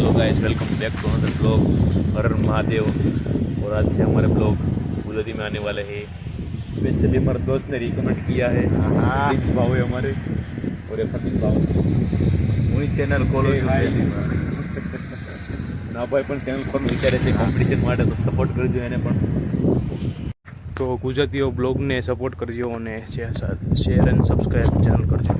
Hello guys, welcome back to another blog. हर हर महादेव। और आज से हमारे ब्लॉग गुजराती में आने वाले हैं। स्पेशली हमारे दोस्त ने रिकमेंड किया है, प्रिंस भाव है हमारे और फतीक भाव। હું ચેનલ ખોલું છું ના ભાઈ પણ ચેનલ ખોલવાનું વિચારે છે કોમ્પિટિશન માટે, તો સપોર્ટ કરજો એને પણ। તો ગુજરાતીઓ બ્લોગને સપોર્ટ કરજો અને શેર અને સબસ્ક્રાઈબ ચેનલ કરજો।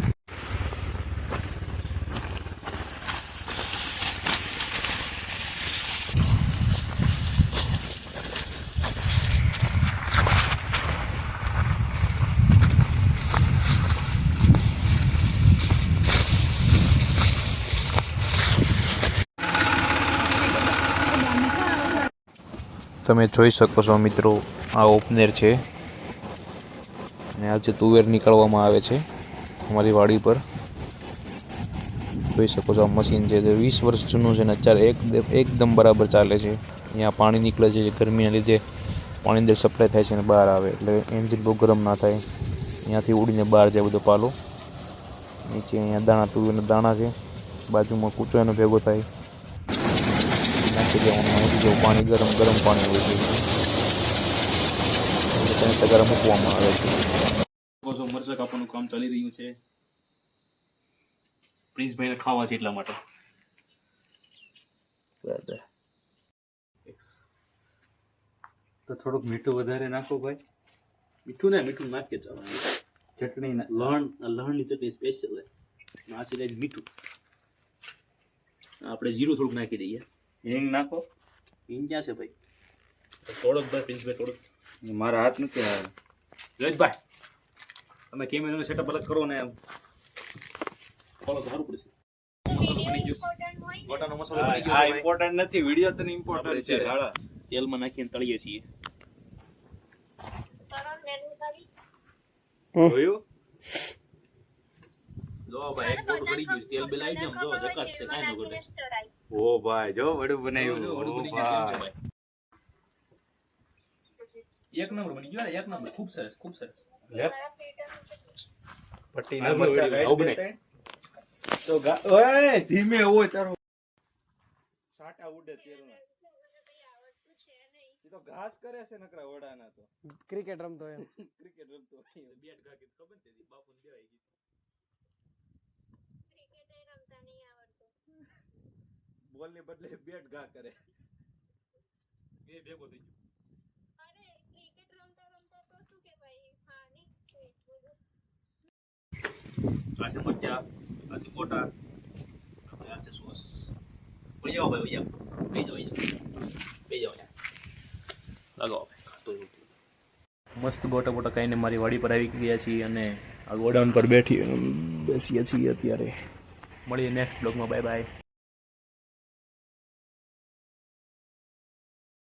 તમે જોઈ શકો છો મિત્રો, આ ઓપનેર છે અને આજે તુવેર નીકળવામાં આવે છે અમારી વાડી પર। જોઈ શકો છો આ મશીન છે, જે 20 વર્ષ જૂનું છે ને અત્યારે એકદમ બરાબર ચાલે છે। અહીંયા પાણી નીકળે છે, ગરમીના લીધે પાણી અંદર સપ્લાય થાય છે અને બહાર આવે, એટલે એન્જિન બહુ ગરમ ના થાય। અહીંયાથી ઉડીને બહાર જાય બધો પાલો। નીચે અહીંયા દાણા, તુવેરના દાણા છે, બાજુમાં કૂચો એનો ભેગો થાય। જો પાણી ગરમ પાણી હોય છે, તેને તગારા મૂકવામાં આવે છે। મરચાં કાપવાનું કામ ચાલી રહ્યું છે, પ્રિન્સભાઈને ખાવા છે એટલા માટે। તો થોડુંક મીઠું વધારે નાખો ભાઈ। મીઠું નાખીએ ચાલો। ચટણી લહણની ચટણી સ્પેશિયલ છે, આ છે મીઠું। આપણે જીરું થોડુંક નાખી દઈએ। હિંગ નાખો। હિંગ ક્યાં છે ભાઈ? થોડોક ભાઈ, પ્રિન્સભાઈ થોડોક। મારા હાથ નથી આવે। જયેશભાઈ, તમે કેમેરાનો સેટઅપ અલગ કરો ને ફોલો તો સારું પડશે। મસાલો બની ગયો, ગોટાનો મસાલો બની ગયો। આ ઇમ્પોર્ટન્ટ નથી, વિડિયો તો ઇમ્પોર્ટન્ટ છે। હાલા તેલમાં નાખીને તળીએ છીએ। જોયું? જો ભાઈ એક ગોટું પડી ગયું, તેલ બેલ આવી ગયું, જો જકાસ છે, કાઈ ન ઘટે। ઓ ભાઈ જો વડું બનાવ્યું। ઓ ભાઈ એક નંબર બની ગયો, એક નંબર, ખૂબ સરસ ખૂબ સરસ। લે પટ્ટી ના મરચા કાઢી દેતા તો ઓય ધીમે હોય તારો સાટા ઉડે તેલના। ઈ તો ઘાસ કરે છે નકરા વડાના, તો ક્રિકેટ રમતો એમ ક્રિકેટ રમતો બેટ ઘા કે ખબર છે બાપુને દેવાઈ ગઈ। ક્રિકેટ એ રમતા નહીં આવડતું, બોલ ને બદલે બેટ ઘા કરે, એ ભેગો થઈ ગયો। અરે ક્રિકેટ રમતા રમતા તો શું કે ભાઈ, હા નહીં આ છે મરચા, આ છે ગોટા, આ છે સોસ। વઈ જાઓ ભાઈ, વઈ જાઓ લગાવો ભાઈ, ખાતો મસ્ત ગોટા બોટા ખાઈને મારી વાડી પર આવી ગયા છીએ અને આ ગોડાઉન પર બેસીએ છીએ અત્યારે। મળીએ નેક્સ્ટ બ્લોગમાં, બાય બાય।